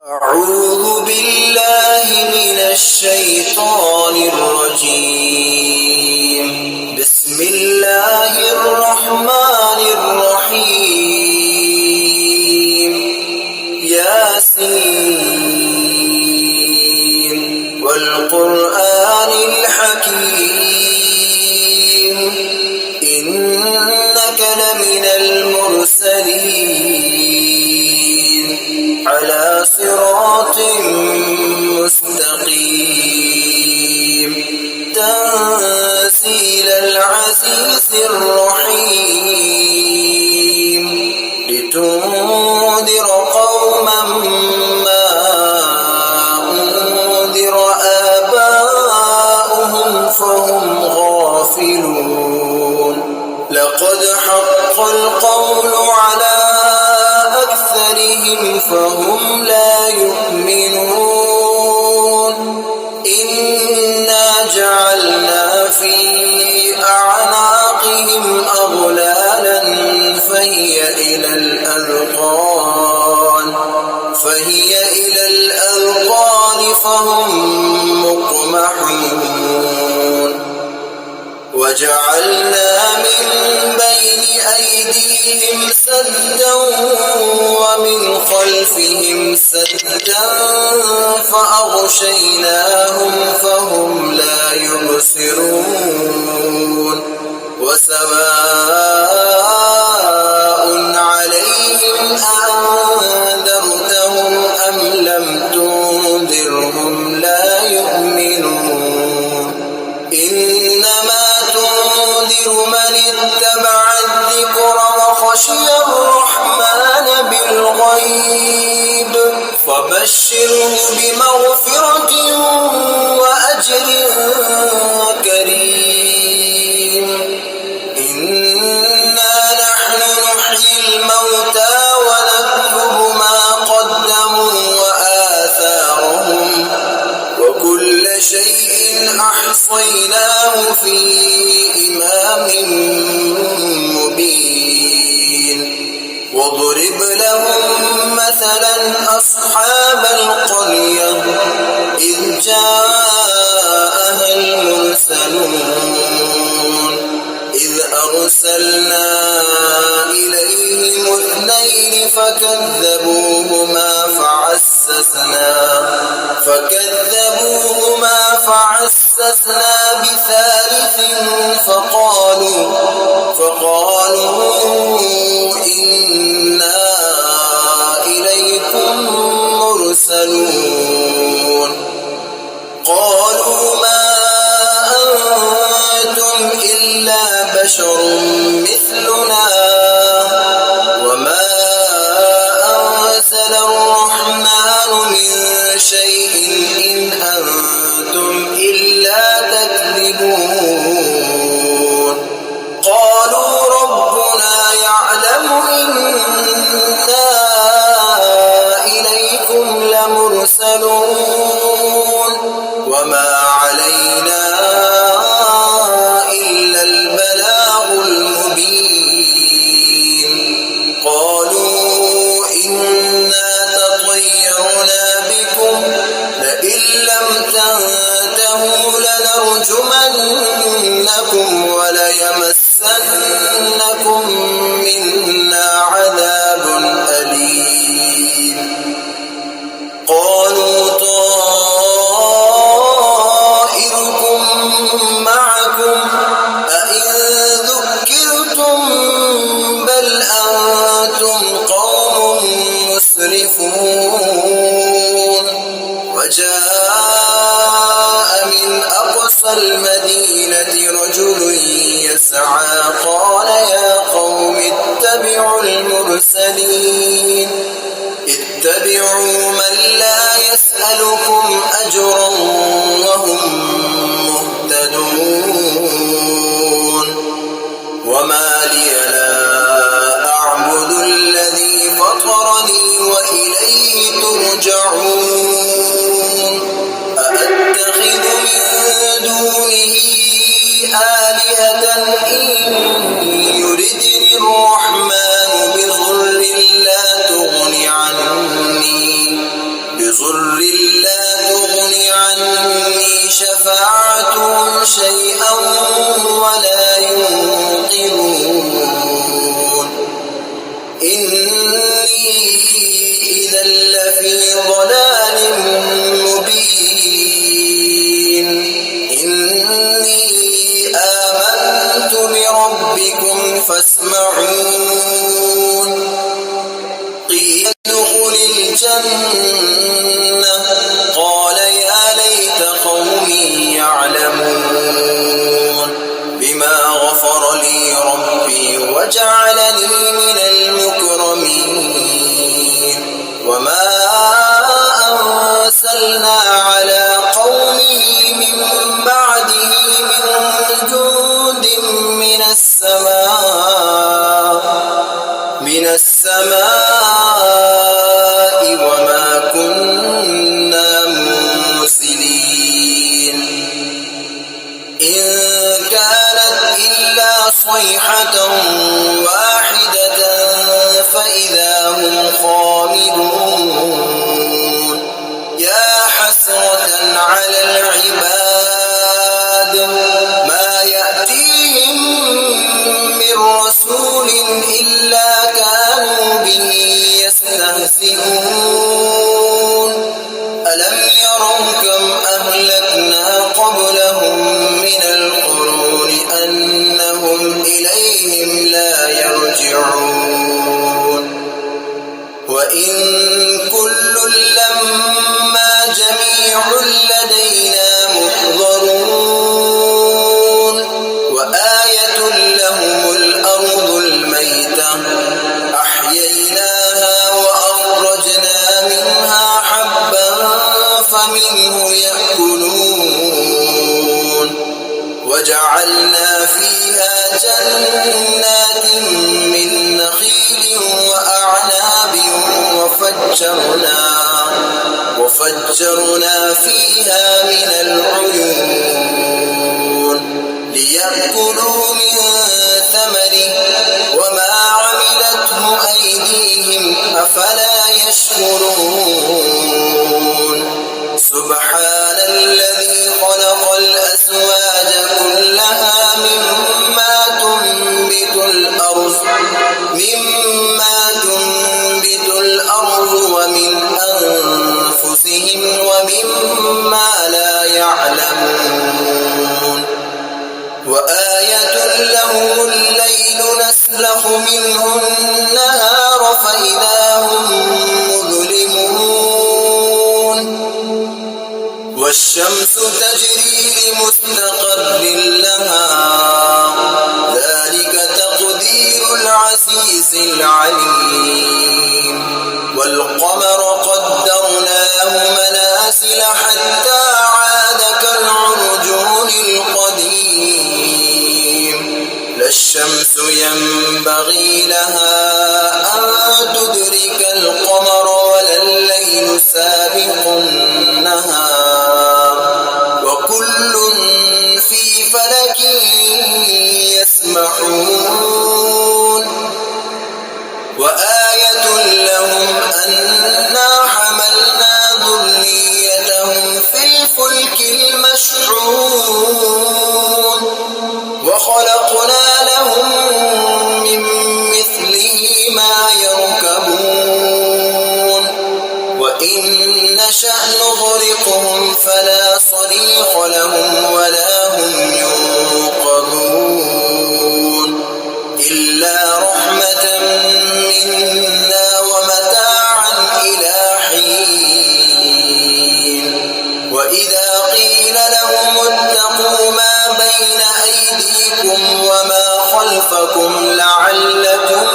أعوذ بالله من الشيطان الرجيم. بسم الله الرحمن الرحيم. ياسين والقرآن الحكيم إنك لمن المرسلين على صراط مستقيم تنزيل العزيز الرحيم لتنذر قوما ما أنذر آباؤهم فهم غافلون. لقد حق القول على أكثرهم فهم لا يؤمنون. إنا جعلنا في أعناقهم أغلالا فهي إلى الأذقان فهم مقمحون. وجعلنا من بين أيديهم سدا ومن خلفهم سدا فأغشيناهم فهم لا يبصرون. وسواء عليهم أنذرتهم أم لم تنذرهم لا يؤمنون. إنما تنذر من اتبع الذكر وخشي الرحمن بالغيب فبشره بمغفرة وأجر كريم. إنا نحن نحيي الموتى ونكتب ما قدموا وآثارهم وكل شيء أحصيناه في إمام مبين. واضرب لهم مثلا أصحاب القرية إذ جاءها المرسلون إذ أرسلنا إليهم 2 فكذبوهما فعززنا بثالث فقالوا إنا إليكم مرسلون. قالوا ما أنتم إلا بشر مثلنا وما أنزل الرحمن من شيء إن أنتم إلا تكذبون. قالوا ربنا يعلم إنا إليكم لمرسلون وما علينا إلا البلاغ المبين. قالوا إنا تطيرنا بكم لئن لم تنتهوا لنرجمنكم وليمسنكم منا عذاب أليم. قالوا طائركم معكم أئن ذكرتم بل أنتم قوم مسرفون. وجاء من أقصى المدينة رجل يسعى قال يا قوم اتبعوا المرسلين اتبعوا من لا يسألكم أجرا وهم مهتدون. وما لي لا أعبد الذي فطرني وإليه ترجعون. أأتخذ من دونه آلهة إن يردني الرحمن بضر لا تغن عني ضر لا تغن عني شفاعتهم شيئا ولا ينقذون إني إذا لفي ضلال مبين إني آمنت بربكم فاسمعون قيل ادخل الجنة قال يا ليت قومي يعلمون بما غفر لي ربي وجعلني من المكرمين وما أرسلنا على قومه من بعده من جند من السماء وما كنا مرسلين إن كانت إلا صيحة واحدة فإذا هم خامدون يا حسرة على العباد ما يأتيهم من رسول إلا كانوا به يستهزئون ألم يروا كم أهلكنا قبلهم من القرون أنهم إليهم لا يرجعون وإن كل لما جميع لدينا محضرون وآية لهم الأرض الميتة أحييناها وأخرجنا منها حبا فمنه يأكلون وجعلنا فيها جنات من نخيل وأعناب وفجرنا فيها من العيون ليأكلوا من ثمره وما عملته أيديهم أفلا يشكرون سبحان الذي خلق الأزواج كلها مما تنبت الأرض ومن أنفسهم ومما لا يعلمون وآية لهم الليل نسلخ منه النهار فإذا هم مظلمون والشمس تجري لمستقر لها ذلك تقدير العزيز العليم والقمر قدرناه منازل حتى عاد كالعرجون القديم لا الشمس ينبغي لها أن تدرك القمر ولا الليل سابق النهار وكل في فلك يسبحون وآية لهم أنا حملنا ذريتهم في الفلك المشحون وخلقنا لهم من مثله ما يركبون وإن نشأ نغرقهم فلا صريخ لهم ولا هم ينقذون إلا رحمة منا ومتاعا إلى حين وإذا قيل لهم اتقوا ما بين أيديكم وما خلفكم لعلكم